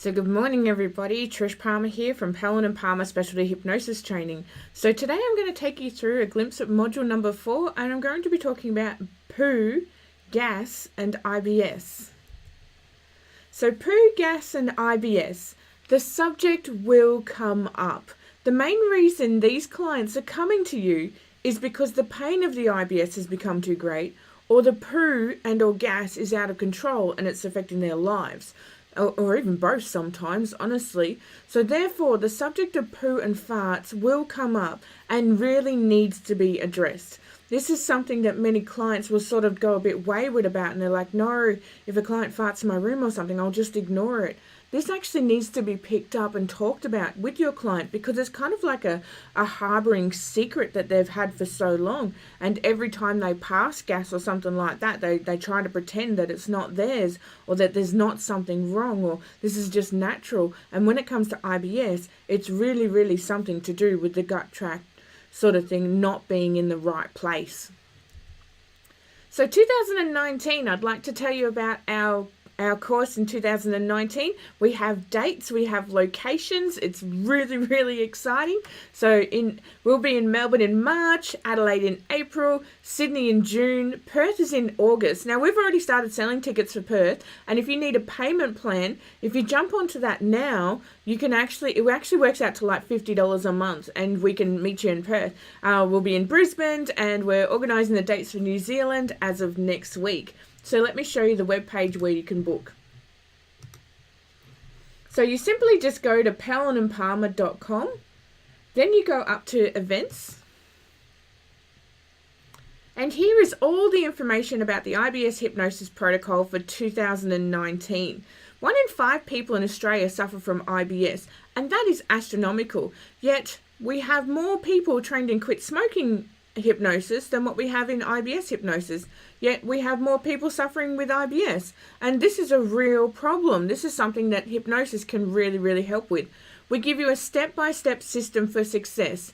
So good morning everybody, Trish Palmer here from Poo Palmer Specialty Hypnosis Training. So today I'm going to take you through a glimpse of module number 4 and I'm going to be talking about poo, gas and IBS. So poo, gas and IBS, the subject will come up. The main reason these clients are coming to you is because the pain of the IBS has become too great, or the poo and or gas is out of control and it's affecting their lives. Or even both sometimes, honestly. So therefore, the subject of poo and farts will come up and really needs to be addressed. This is something that many clients will sort of go a bit wayward about, and they're like, no, if a client farts in my room or something, I'll just ignore it. This actually needs to be picked up and talked about with your client because it's kind of like a harboring secret that they've had for so long. And every time they pass gas or something like that, they try to pretend that it's not theirs or that there's not something wrong or this is just natural. And when it comes to IBS, it's really, really something to do with the gut tract sort of thing not being in the right place. So 2019, I'd like to tell you about our course in 2019. We have dates, we have locations. It's really, really exciting. So we'll be in Melbourne in March, Adelaide in April, Sydney in June, Perth is in August. Now we've already started selling tickets for Perth, and if you need a payment plan, if you jump onto that now, you can it actually works out to like $50 a month, and we can meet you in Perth. We'll be in Brisbane, and we're organising the dates for New Zealand as of next week. So let me show you the webpage where you can book. So you simply just go to PallenandPalmer.com, then you go up to events, and here is all the information about the IBS Hypnosis Protocol for 2019. 1 in 5 people in Australia suffer from IBS, and that is astronomical. Yet we have more people trained in quit smoking hypnosis than what we have in IBS hypnosis, yet we have more people suffering with IBS, and this is a real problem. This is something that hypnosis can really, really help with. We give you a step-by-step system for success.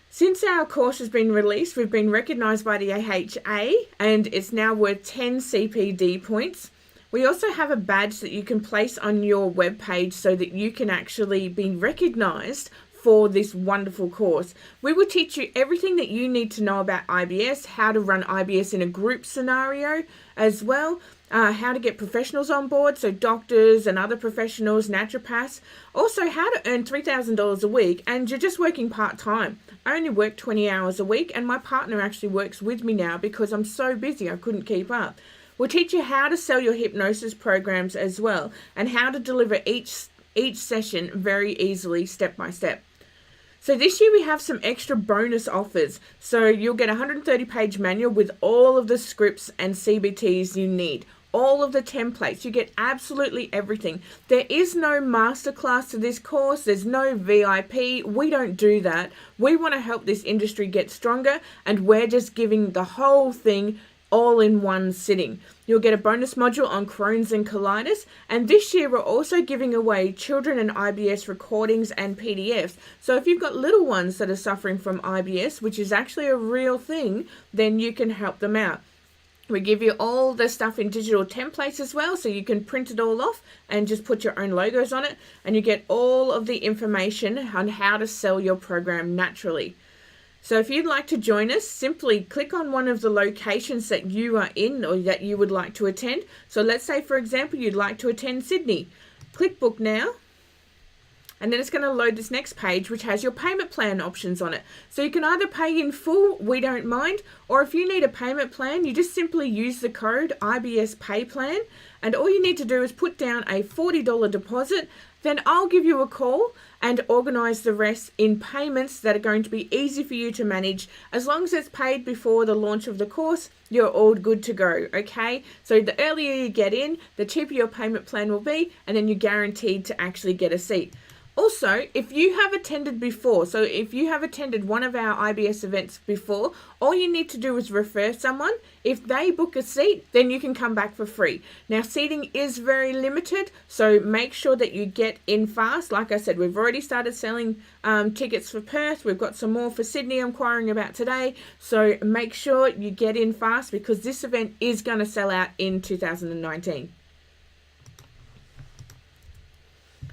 Since our course has been released, we've been recognized by the AHA, and it's now worth 10 CPD points. We also have a badge that you can place on your webpage so that you can actually be recognized for this wonderful course. We will teach you everything that you need to know about IBS, how to run IBS in a group scenario as well, how to get professionals on board, so doctors and other professionals, naturopaths. Also, how to earn $3,000 a week, and you're just working part-time. I only work 20 hours a week, and my partner actually works with me now because I'm so busy I couldn't keep up. We'll teach you how to sell your hypnosis programs as well, and how to deliver each session very easily, step by step. So this year we have some extra bonus offers. So you'll get a 130-page manual with all of the scripts and CBTs you need. All of the templates. You get absolutely everything. There is no masterclass to this course. There's no VIP. We don't do that. We want to help this industry get stronger, and we're just giving the whole thing all in one sitting. You'll get a bonus module on Crohn's and colitis, and this year we're also giving away children and IBS recordings and PDFs. So if you've got little ones that are suffering from IBS, which is actually a real thing, then you can help them out. We give you all the stuff in digital templates as well, so you can print it all off and just put your own logos on it, and you get all of the information on how to sell your program naturally. So if you'd like to join us, simply click on one of the locations that you are in or that you would like to attend. So let's say, for example, you'd like to attend Sydney. Click book now. And then it's going to load this next page, which has your payment plan options on it. So you can either pay in full, we don't mind, or if you need a payment plan, you just simply use the code IBS Pay Plan, and all you need to do is put down a $40 deposit. Then I'll give you a call and organise the rest in payments that are going to be easy for you to manage. As long as it's paid before the launch of the course, you're all good to go, okay? So the earlier you get in, the cheaper your payment plan will be, and then you're guaranteed to actually get a seat. Also, if you have attended before, so if you have attended one of our IBS events before, all you need to do is refer someone. If they book a seat, then you can come back for free. Now, seating is very limited, so make sure that you get in fast. Like I said, we've already started selling tickets for Perth. We've got some more for Sydney I'm inquiring about today. So make sure you get in fast because this event is going to sell out in 2019.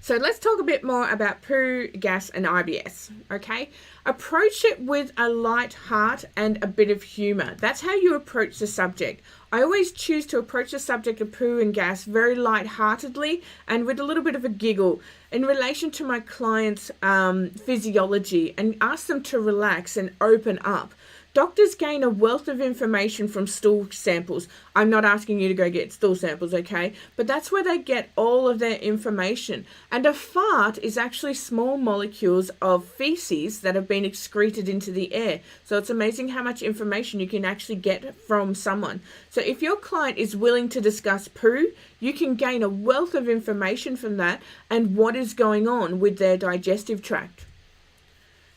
So let's talk a bit more about poo, gas, and IBS, okay? Approach it with a light heart and a bit of humour. That's how you approach the subject. I always choose to approach the subject of poo and gas very light-heartedly and with a little bit of a giggle in relation to my clients' physiology, and ask them to relax and open up. Doctors gain a wealth of information from stool samples. I'm not asking you to go get stool samples, okay? But that's where they get all of their information. And a fart is actually small molecules of feces that have been excreted into the air. So it's amazing how much information you can actually get from someone. So if your client is willing to discuss poo, you can gain a wealth of information from that and what is going on with their digestive tract.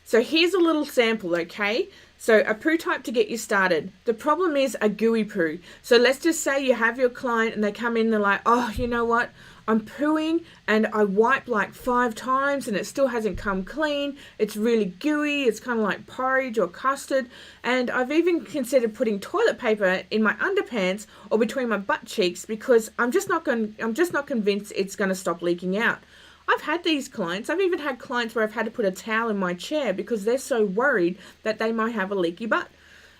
So here's a little sample, okay? So a poo type to get you started. The problem is a gooey poo. So let's just say you have your client and they come in and they're like, oh, you know what? I'm pooing and I wipe like 5 times and it still hasn't come clean. It's really gooey. It's kind of like porridge or custard. And I've even considered putting toilet paper in my underpants or between my butt cheeks because I'm just not convinced it's going to stop leaking out. I've had these clients. I've even had clients where I've had to put a towel in my chair because they're so worried that they might have a leaky butt.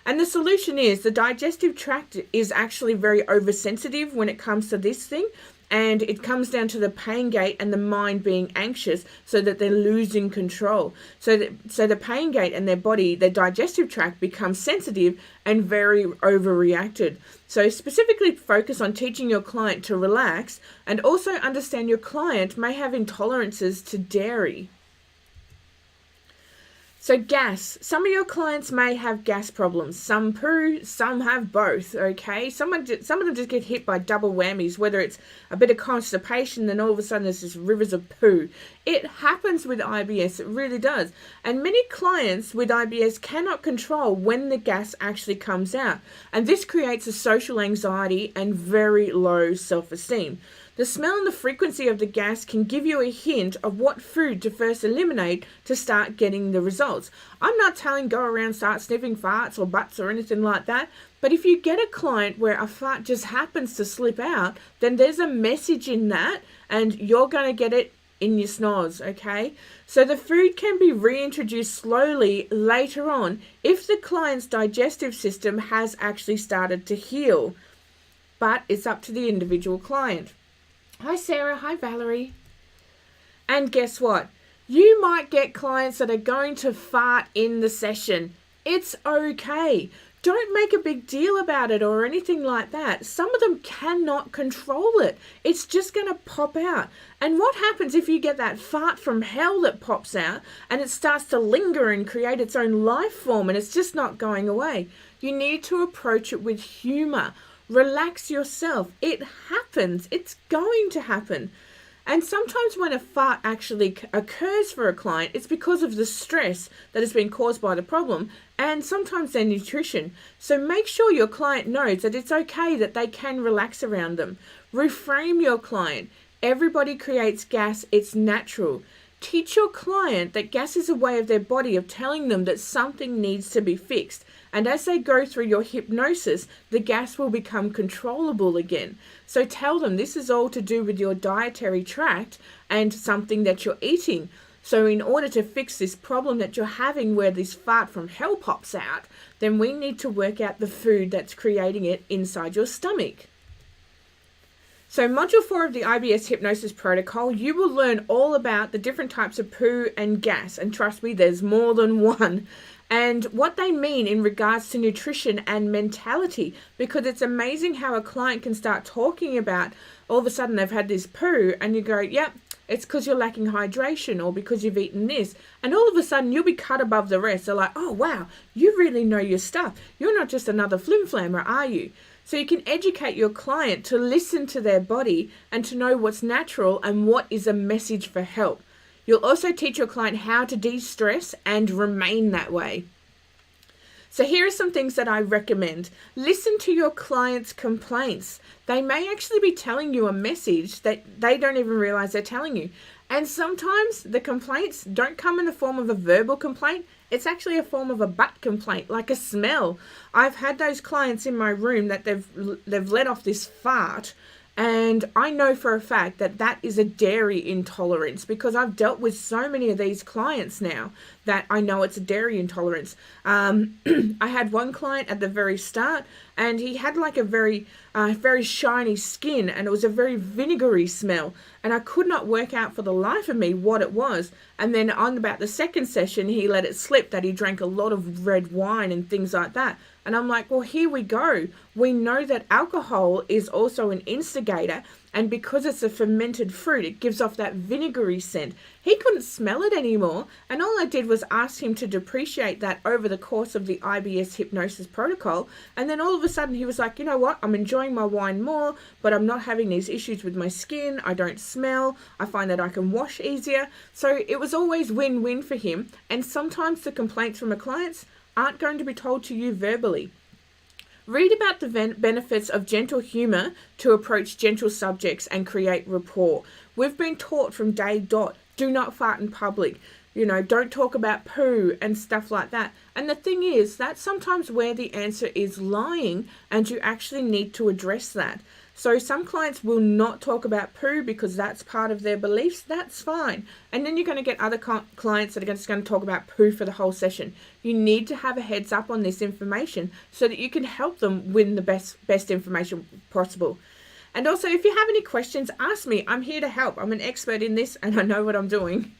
And the solution is the digestive tract is actually very oversensitive when it comes to this thing. And it comes down to the pain gate and the mind being anxious so that they're losing control. So the pain gate and their body, their digestive tract becomes sensitive and very overreacted. So specifically focus on teaching your client to relax and also understand your client may have intolerances to dairy. So gas, some of your clients may have gas problems. Some poo, some have both, okay? Some of them just get hit by double whammies, whether it's a bit of constipation, then all of a sudden there's just rivers of poo. It happens with IBS, it really does. And many clients with IBS cannot control when the gas actually comes out. And this creates a social anxiety and very low self-esteem. The smell and the frequency of the gas can give you a hint of what food to first eliminate to start getting the results. I'm not telling go around start sniffing farts or butts or anything like that, but if you get a client where a fart just happens to slip out, then there's a message in that and you're going to get it in your snoz, okay? So the food can be reintroduced slowly later on if the client's digestive system has actually started to heal, but it's up to the individual client. Hi Sarah, hi Valerie. And guess what? You might get clients that are going to fart in the session. It's okay. Don't make a big deal about it or anything like that. Some of them cannot control it. It's just going to pop out. And what happens if you get that fart from hell that pops out and it starts to linger and create its own life form and it's just not going away? You need to approach it with humor. Relax yourself. It happens. It's going to happen. And sometimes when a fart actually occurs for a client, it's because of the stress that has been caused by the problem and sometimes their nutrition. So make sure your client knows that it's okay that they can relax around them. Reframe your client. Everybody creates gas. It's natural. Teach your client that gas is a way of their body of telling them that something needs to be fixed. And as they go through your hypnosis, the gas will become controllable again. So tell them this is all to do with your dietary tract and something that you're eating. So in order to fix this problem that you're having where this fart from hell pops out, then we need to work out the food that's creating it inside your stomach. So Module 4 of the IBS Hypnosis Protocol, you will learn all about the different types of poo and gas. And trust me, there's more than one. And what they mean in regards to nutrition and mentality. Because it's amazing how a client can start talking about, all of a sudden they've had this poo and you go, yep, it's because you're lacking hydration or because you've eaten this. And all of a sudden you'll be cut above the rest. They're like, oh wow, you really know your stuff. You're not just another flim-flammer, are you? So you can educate your client to listen to their body and to know what's natural and what is a message for help. You'll also teach your client how to de-stress and remain that way. So here are some things that I recommend. Listen to your client's complaints. They may actually be telling you a message that they don't even realize they're telling you. And sometimes the complaints don't come in the form of a verbal complaint. It's actually a form of a butt complaint, like a smell. I've had those clients in my room that they've let off this fart And I know for a fact that that is a dairy intolerance, because I've dealt with so many of these clients now that I know it's a dairy intolerance. I had one client at the very start, and he had like a very shiny skin, and it was a very vinegary smell, and I could not work out for the life of me what it was. And then on about the second session, he let it slip that he drank a lot of red wine and things like that. And I'm like, well, here we go. We know that alcohol is also an instigator, and because it's a fermented fruit, it gives off that vinegary scent. He couldn't smell it anymore, and all I did was ask him to depreciate that over the course of the IBS Hypnosis Protocol, and then all of a sudden he was like, you know what, I'm enjoying my wine more, but I'm not having these issues with my skin, I don't smell, I find that I can wash easier. So it was always win-win for him, and sometimes the complaints from the clients aren't going to be told to you verbally. Read about the benefits of gentle humour to approach gentle subjects and create rapport. We've been taught from day dot, do not fart in public. Don't talk about poo and stuff like that. And the thing is, that's sometimes where the answer is lying, and you actually need to address that. So some clients will not talk about poo because that's part of their beliefs. That's fine. And then you're going to get other clients that are just going to talk about poo for the whole session. You need to have a heads up on this information so that you can help them win the best information possible. And also, if you have any questions, ask me. I'm here to help. I'm an expert in this, and I know what I'm doing.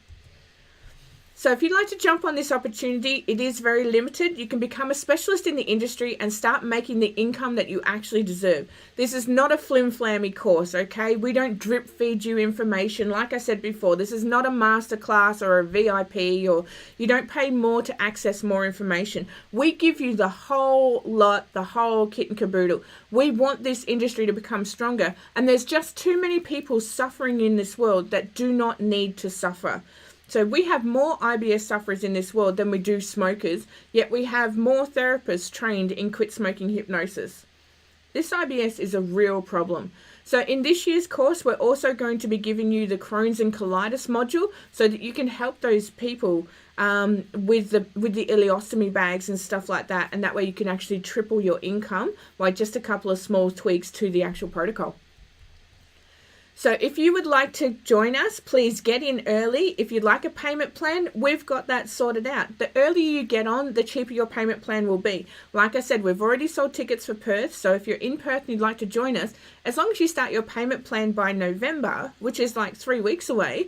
So if you'd like to jump on this opportunity, it is very limited. You can become a specialist in the industry and start making the income that you actually deserve. This is not a flim-flammy course, okay? We don't drip feed you information. Like I said before, this is not a masterclass or a VIP, or you don't pay more to access more information. We give you the whole lot, the whole kit and caboodle. We want this industry to become stronger, and there's just too many people suffering in this world that do not need to suffer. So we have more IBS sufferers in this world than we do smokers, yet we have more therapists trained in quit smoking hypnosis. This IBS is a real problem. So in this year's course, we're also going to be giving you the Crohn's and colitis module so that you can help those people with the ileostomy bags and stuff like that. And that way you can actually triple your income by just a couple of small tweaks to the actual protocol. So if you would like to join us, please get in early. If you'd like a payment plan, we've got that sorted out. The earlier you get on, the cheaper your payment plan will be. Like I said, we've already sold tickets for Perth. So if you're in Perth and you'd like to join us, as long as you start your payment plan by November, which is like 3 weeks away,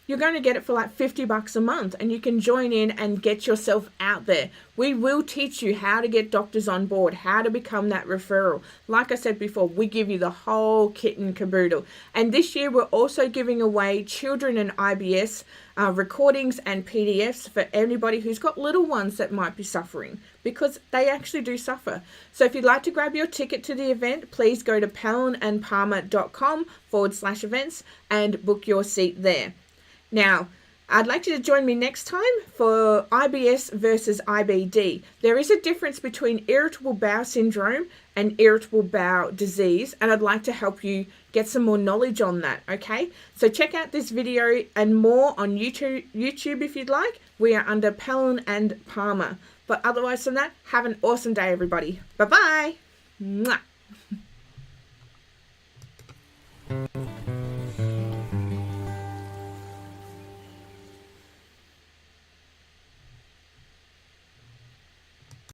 you're going to get it for like $50 a month, and you can join in and get yourself out there. We will teach you how to get doctors on board, how to become that referral. Like I said before, we give you the whole kit and caboodle. And this year we're also giving away children and IBS recordings and PDFs for anybody who's got little ones that might be suffering, because they actually do suffer. So if you'd like to grab your ticket to the event, please go to pellandpalmer.com/events and book your seat there. Now, I'd like you to join me next time for IBS versus IBD. There is a difference between irritable bowel syndrome and irritable bowel disease, and I'd like to help you get some more knowledge on that, okay? So check out this video and more on YouTube if you'd like. We are under Pelland and Palmer. But otherwise than that, have an awesome day, everybody. Bye-bye. Mwah.